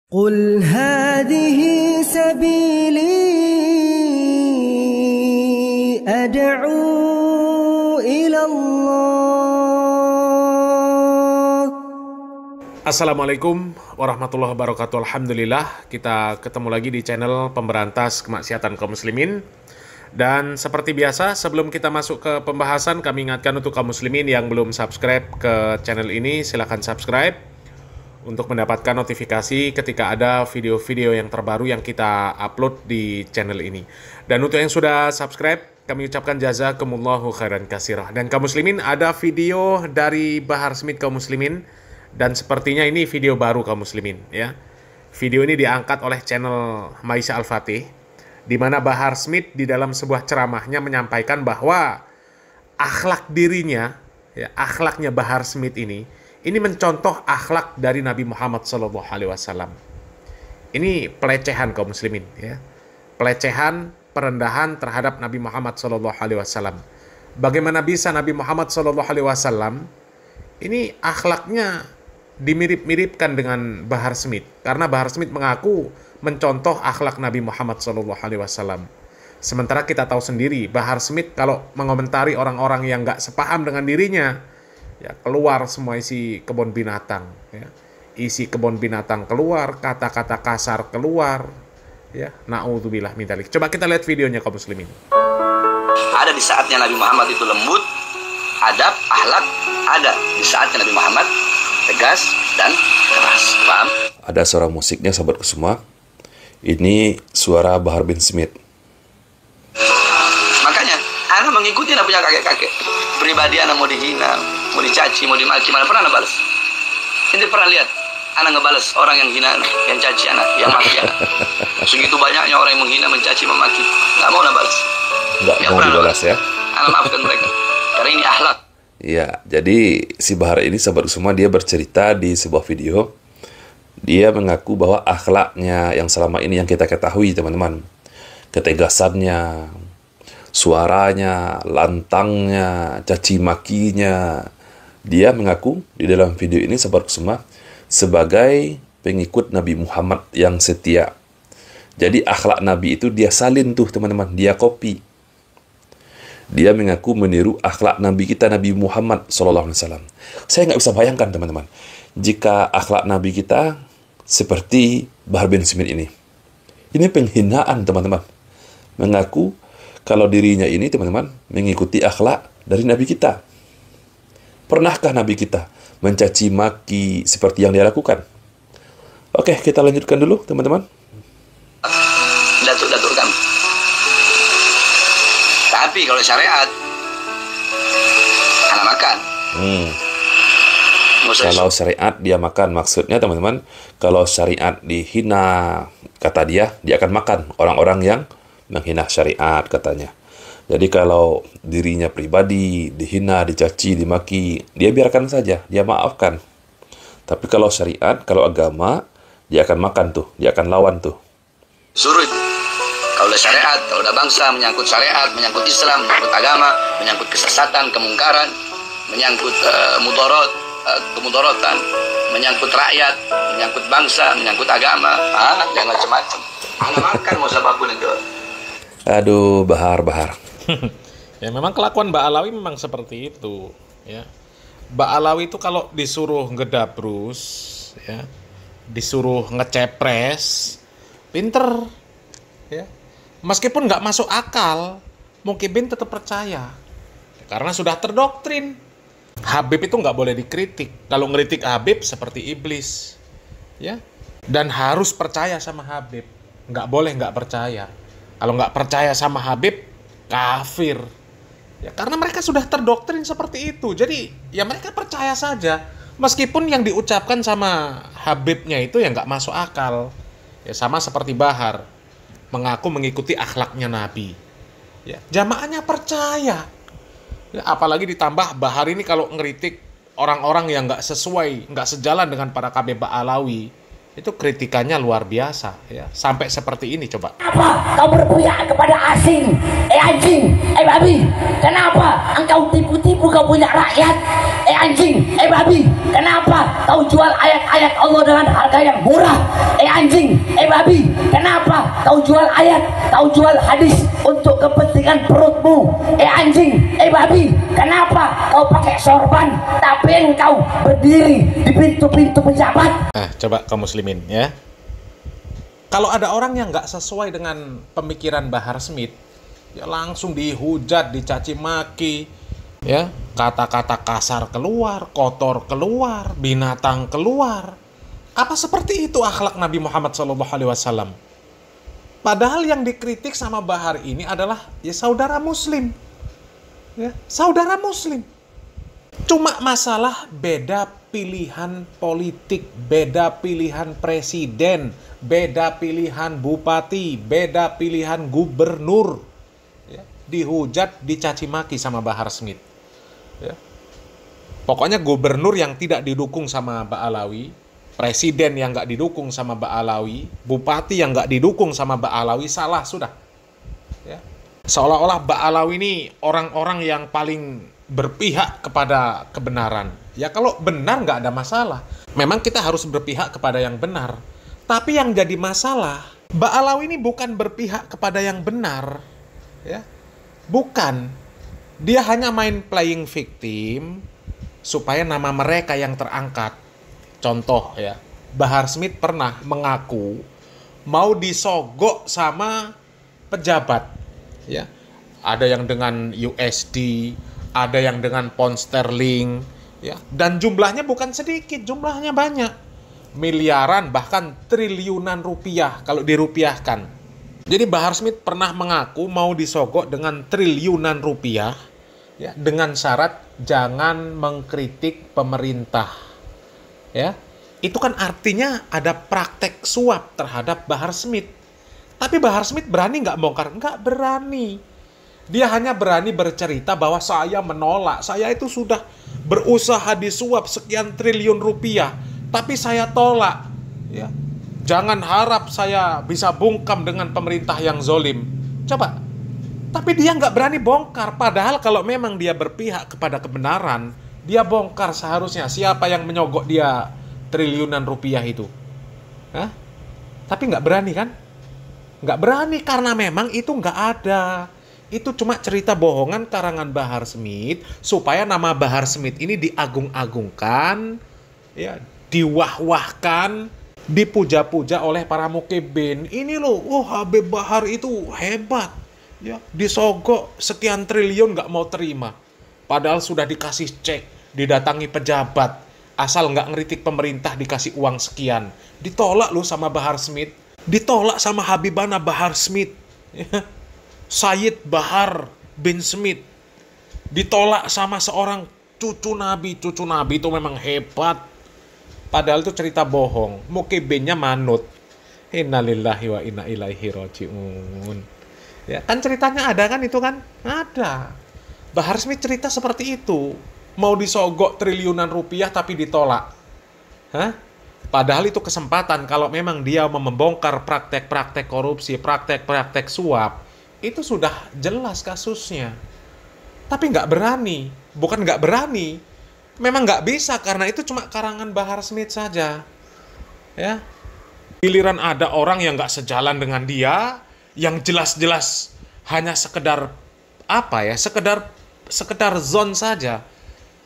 قل هذه سبيلي أدعو إلى الله. Assalamualaikum warahmatullahi wabarakatuh. Alhamdulillah kita ketemu lagi di channel pemberantas kemaksiatan kaum muslimin. Dan seperti biasa, sebelum kita masuk ke pembahasan, kami ingatkan untuk kaum muslimin yang belum subscribe ke channel ini, silahkan subscribe untuk mendapatkan notifikasi ketika ada video-video yang terbaru yang kita upload di channel ini. Dan untuk yang sudah subscribe, kami ucapkan jazakumullahu khairan katsirah. Dan kaum muslimin, ada video dari Bahar Smith kaum muslimin, dan sepertinya ini video baru kaum muslimin ya. Video ini diangkat oleh channel Maisha Al-Fatih, di mana Bahar Smith di dalam sebuah ceramahnya menyampaikan bahwa akhlak dirinya, ya, akhlaknya Bahar Smith ini mencontoh akhlak dari Nabi Muhammad SAW. Ini pelecehan kaum muslimin, ya, pelecehan, perendahan terhadap Nabi Muhammad SAW. Bagaimana bisa Nabi Muhammad SAW ini akhlaknya dimirip-miripkan dengan Bahar Smith? Karena Bahar Smith mengaku mencontoh akhlak Nabi Muhammad SAW. Sementara kita tahu sendiri, Bahar Smith kalau mengomentari orang-orang yang nggak sepaham dengan dirinya, ya keluar semua isi kebun binatang, ya. Isi kebun binatang keluar, kata-kata kasar keluar, ya. Na'udzubillah min dzalik. Coba kita lihat videonya kaum muslimin. Ada di saatnya Nabi Muhammad itu lembut, adab, akhlak, ada di saatnya Nabi Muhammad tegas dan keras. Paham? Ada suara musiknya sahabatku semua. Ini suara Bahar bin Smith. Makanya anak mengikuti anak punya kakek-kakek. Pribadi anak mau dihina, mau dicaci, mau dimaki, mana pernah anak balas? Ente pernah lihat anak ngebales orang yang hina anak, yang caci anak, yang maki anak? Segitu banyaknya orang yang menghina, mencaci, memaki, nggak mau anak balas. Nggak mau dibalas ya? Anak maafkan mereka, karena ini akhlak. Iya, jadi si Bahar ini sahabatku semua, dia bercerita di sebuah video. Dia mengaku bahwa akhlaknya yang selama ini yang kita ketahui teman-teman, ketegasannya, suaranya, lantangnya, caci makinya, dia mengaku di dalam video ini sahabatku semua sebagai pengikut Nabi Muhammad yang setia. Jadi akhlak Nabi itu dia salin tuh teman-teman, dia copy. Dia mengaku meniru akhlak Nabi kita, Nabi Muhammad SAW. Saya nggak bisa bayangkan teman-teman, jika akhlak Nabi kita seperti Bahar bin Smith ini. Ini penghinaan teman-teman. Mengaku kalau dirinya ini teman-teman mengikuti akhlak dari Nabi kita. Pernahkah Nabi kita mencaci maki seperti yang dia lakukan? Oke, kita lanjutkan dulu teman-teman. Datuk-datuk kami. Tapi kalau syariat, anak makan. Kalau syariat dia makan, maksudnya teman-teman, kalau syariat dihina, kata dia akan makan orang-orang yang menghina syariat katanya. Jadi kalau dirinya pribadi dihina, dicaci, dimaki, dia biarkan saja, dia maafkan. Tapi kalau syariat, kalau agama, dia akan makan tuh, dia akan lawan tuh. Suruh itu. Kalau udah syariat, kalau udah bangsa, menyangkut syariat, menyangkut Islam, menyangkut agama, menyangkut kesesatan, kemungkaran, menyangkut kemudorotan, menyangkut rakyat, menyangkut bangsa, menyangkut agama, jangan macam-macam. Anak makan mau siapapun itu. Aduh, Bahar. Ya memang kelakuan Mbak Alawi memang seperti itu, ya. Mbak Alawi itu kalau disuruh ngedabrus, ya, disuruh ngecepres, pinter, ya. Meskipun nggak masuk akal, mungkin tetap percaya, karena sudah terdoktrin. Habib itu nggak boleh dikritik. Kalau ngeritik Habib seperti iblis, ya. Dan harus percaya sama Habib, nggak boleh nggak percaya. Kalau nggak percaya sama Habib, kafir. Ya, karena mereka sudah terdoktrin seperti itu. Jadi ya mereka percaya saja, meskipun yang diucapkan sama Habibnya itu ya nggak masuk akal. Ya sama seperti Bahar, mengaku mengikuti akhlaknya Nabi. Ya, jamaahnya percaya. Ya, apalagi ditambah Bahar ini kalau ngeritik orang-orang yang nggak sesuai, nggak sejalan dengan para KB Alawi, itu kritikannya luar biasa, ya. Sampai seperti ini coba. Apa kau berpihak kepada asing? Anjing, babi. Kenapa engkau tipu-tipu kau punya rakyat? Anjing, babi. kenapa kau jual ayat-ayat Allah dengan harga yang murah? Anjing, babi, kenapa kau jual ayat, kau jual hadis untuk kepentingan perutmu? Anjing, babi, kenapa kau pakai sorban tapi engkau berdiri di pintu-pintu pejabat? Nah, coba kaum muslimin ya. Kalau ada orang yang nggak sesuai dengan pemikiran Bahar Smith, ya langsung dihujat, dicaci maki, ya, kata-kata kasar keluar, kotor keluar, binatang keluar. Apa seperti itu akhlak Nabi Muhammad SAW? Padahal yang dikritik sama Bahar ini adalah ya saudara muslim. Ya, saudara muslim. Cuma masalah beda pilihan politik, beda pilihan presiden, beda pilihan bupati, beda pilihan gubernur. Ya, dihujat, dicaci maki sama Bahar Smith. Ya. Pokoknya gubernur yang tidak didukung sama Ba'alawi, presiden yang nggak didukung sama Ba'alawi, bupati yang nggak didukung sama Ba'alawi, salah sudah. Ya. Seolah-olah Ba'alawi ini orang-orang yang paling berpihak kepada kebenaran. Ya kalau benar nggak ada masalah. Memang kita harus berpihak kepada yang benar. Tapi yang jadi masalah, Ba'alawi ini bukan berpihak kepada yang benar. Ya. Bukan. Dia hanya main playing victim supaya nama mereka yang terangkat. Contoh ya, Bahar Smith pernah mengaku mau disogok sama pejabat. Ya. Ada yang dengan USD, ada yang dengan pound sterling, ya. Dan jumlahnya bukan sedikit, jumlahnya banyak. Miliaran bahkan triliunan rupiah kalau dirupiahkan. Jadi Bahar Smith pernah mengaku mau disogok dengan triliunan rupiah, ya, dengan syarat jangan mengkritik pemerintah. Ya, itu kan artinya ada praktek suap terhadap Bahar Smith. Tapi Bahar Smith berani nggak bongkar? Nggak berani. Dia hanya berani bercerita bahwa saya menolak. Saya itu sudah berusaha disuap sekian triliun rupiah, tapi saya tolak. Ya. Jangan harap saya bisa bungkam dengan pemerintah yang zolim. Coba. Tapi dia nggak berani bongkar. Padahal kalau memang dia berpihak kepada kebenaran, dia bongkar seharusnya. Siapa yang menyogok dia triliunan rupiah itu? Hah? Tapi nggak berani kan? Nggak berani karena memang itu nggak ada. Itu cuma cerita bohongan karangan Bahar Smith supaya nama Bahar Smith ini diagung-agungkan, ya, diwah-wahkan, dipuja-puja oleh para mukibin. Ini loh, Habib Bahar itu hebat, ya, disogok sekian triliun nggak mau terima. Padahal sudah dikasih cek, didatangi pejabat, asal nggak ngeritik pemerintah dikasih uang sekian. Ditolak loh sama Bahar Smith, ditolak sama Habibana Bahar Smith. Ya. Sayyid Bahar bin Smith ditolak sama seorang cucu Nabi. Cucu Nabi itu memang hebat. Padahal itu cerita bohong. Mukibinnya manut. Innalillahi wa inna ilaihi raji'un. Ya, kan ceritanya ada kan itu kan? Ada. Bahar Smith cerita seperti itu. Mau disogok triliunan rupiah tapi ditolak. Hah? Padahal itu kesempatan kalau memang dia membongkar praktek-praktek korupsi, praktek-praktek suap. Itu sudah jelas kasusnya. Tapi nggak berani. Bukan nggak berani. Memang nggak bisa karena itu cuma karangan Bahar Smith saja. Ya. Giliran ada orang yang nggak sejalan dengan dia, yang jelas-jelas hanya sekedar apa ya? Sekedar zon saja.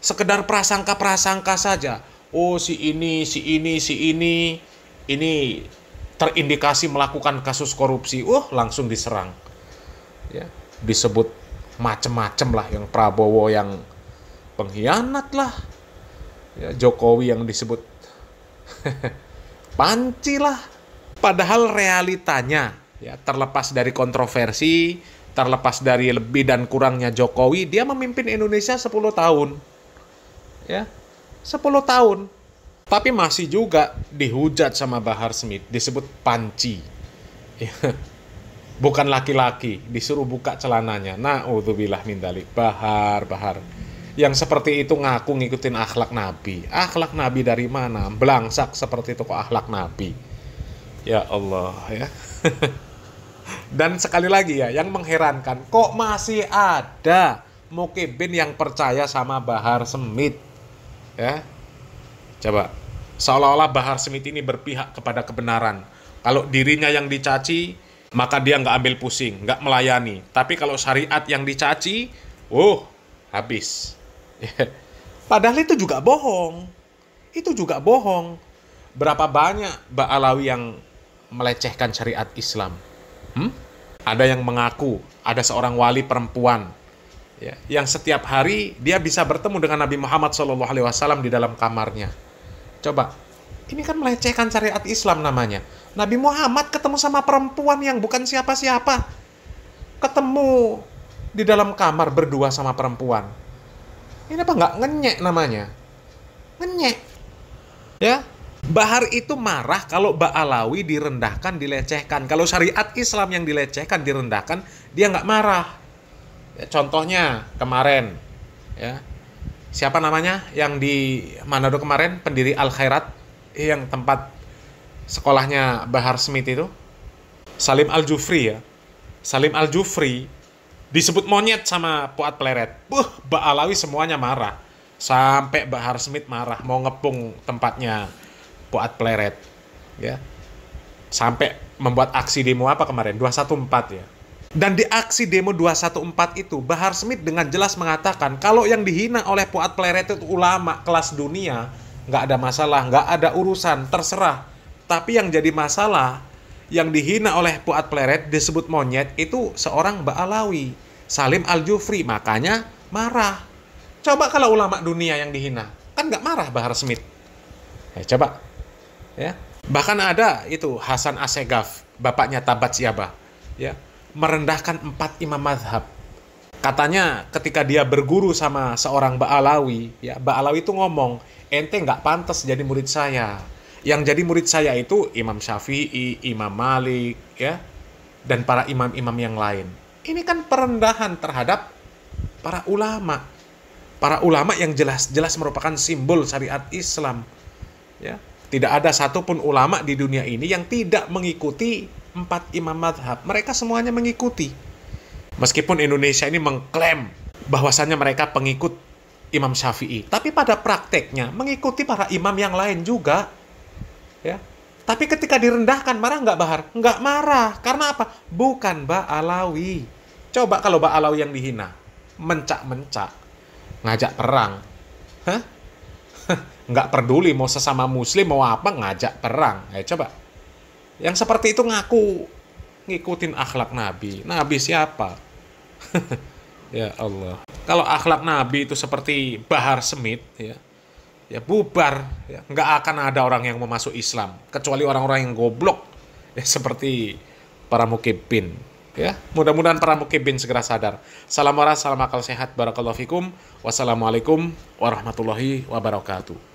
Sekedar prasangka-prasangka saja. Oh, si ini ini terindikasi melakukan kasus korupsi. Langsung diserang. Ya, disebut macem-macem lah, yang Prabowo yang pengkhianat lah, ya, Jokowi yang disebut panci lah. Padahal realitanya, ya, terlepas dari kontroversi, terlepas dari lebih dan kurangnya Jokowi, dia memimpin Indonesia 10 tahun. Ya, 10 tahun. Tapi masih juga dihujat sama Bahar Smith, disebut panci. Ya. Bukan laki-laki, disuruh buka celananya. Na'udzubillah min dzalik. Bahar. Yang seperti itu ngaku ngikutin akhlak Nabi. Akhlak Nabi dari mana? Belangsak seperti itu kok akhlak Nabi. Ya Allah, ya. Dan sekali lagi ya, yang mengherankan, kok masih ada mukibin yang percaya sama Bahar Smith. Ya. Coba, seolah-olah Bahar Smith ini berpihak kepada kebenaran. Kalau dirinya yang dicaci, maka dia nggak ambil pusing, nggak melayani. Tapi kalau syariat yang dicaci, habis. Padahal itu juga bohong. Itu juga bohong. Berapa banyak Ba'alawi yang melecehkan syariat Islam? Ada yang mengaku ada seorang wali perempuan, ya, yang setiap hari dia bisa bertemu dengan Nabi Muhammad SAW di dalam kamarnya. Coba, ini kan melecehkan syariat Islam namanya. Nabi Muhammad ketemu sama perempuan yang bukan siapa-siapa. Ketemu di dalam kamar berdua sama perempuan. Ini apa nggak ngenyek namanya? Ngenyek. Ya, Bahar itu marah kalau Ba'alawi direndahkan, dilecehkan. Kalau syariat Islam yang dilecehkan, direndahkan, dia nggak marah. Ya, contohnya kemarin, ya, siapa namanya yang di Manado kemarin, pendiri Al Khairat, yang tempat sekolahnya Bahar Smith itu, Salim Al-Jufri ya. Salim Al-Jufri disebut monyet sama Fuad Pleret. Ba'alawi semuanya marah. Sampai Bahar Smith marah, mau ngepung tempatnya Fuad Pleret, ya. Sampai membuat aksi demo apa kemarin? 214 ya. Dan di aksi demo 214 itu, Bahar Smith dengan jelas mengatakan kalau yang dihina oleh Fuad Pleret itu ulama kelas dunia, nggak ada masalah, nggak ada urusan, terserah. Tapi yang jadi masalah, yang dihina oleh Fuad Pleret disebut monyet itu seorang Ba'alawi, Salim Al-Jufri, makanya marah. Coba kalau ulama dunia yang dihina, kan nggak marah Bahar Smith. Coba. Ya, bahkan ada itu Hasan Assegaf, bapaknya Tabat Siabah, ya, merendahkan 4 imam mazhab. Katanya ketika dia berguru sama seorang Ba'alawi, ya, Ba'alawi itu ngomong, ente nggak pantas jadi murid saya. Yang jadi murid saya itu Imam Syafi'i, Imam Malik, ya, dan para imam-imam yang lain. Ini kan perendahan terhadap para ulama. Para ulama yang jelas-jelas merupakan simbol syariat Islam, ya. Tidak ada satupun ulama di dunia ini yang tidak mengikuti 4 imam mazhab. Mereka semuanya mengikuti. Meskipun Indonesia ini mengklaim bahwasannya mereka pengikut Imam Syafi'i, tapi pada prakteknya mengikuti para imam yang lain juga. Ya. Tapi ketika direndahkan, marah nggak Bahar? Nggak marah. Karena apa? Bukan Ba'alawi. Coba kalau Ba'alawi yang dihina, mencak-mencak, ngajak perang. Nggak peduli mau sesama muslim mau apa, ngajak perang. Coba. Yang seperti itu ngaku ngikutin akhlak Nabi. Nabi siapa? Ya Allah. Kalau akhlak Nabi itu seperti Bahar Smith, ya bubar. Ya. Nggak akan ada orang yang mau masuk Islam. Kecuali orang-orang yang goblok. Ya, seperti para mukibin. Ya, mudah-mudahan para mukibin segera sadar. Salam waras, salam akal sehat. Barakallahu fikum. Wassalamualaikum warahmatullahi wabarakatuh.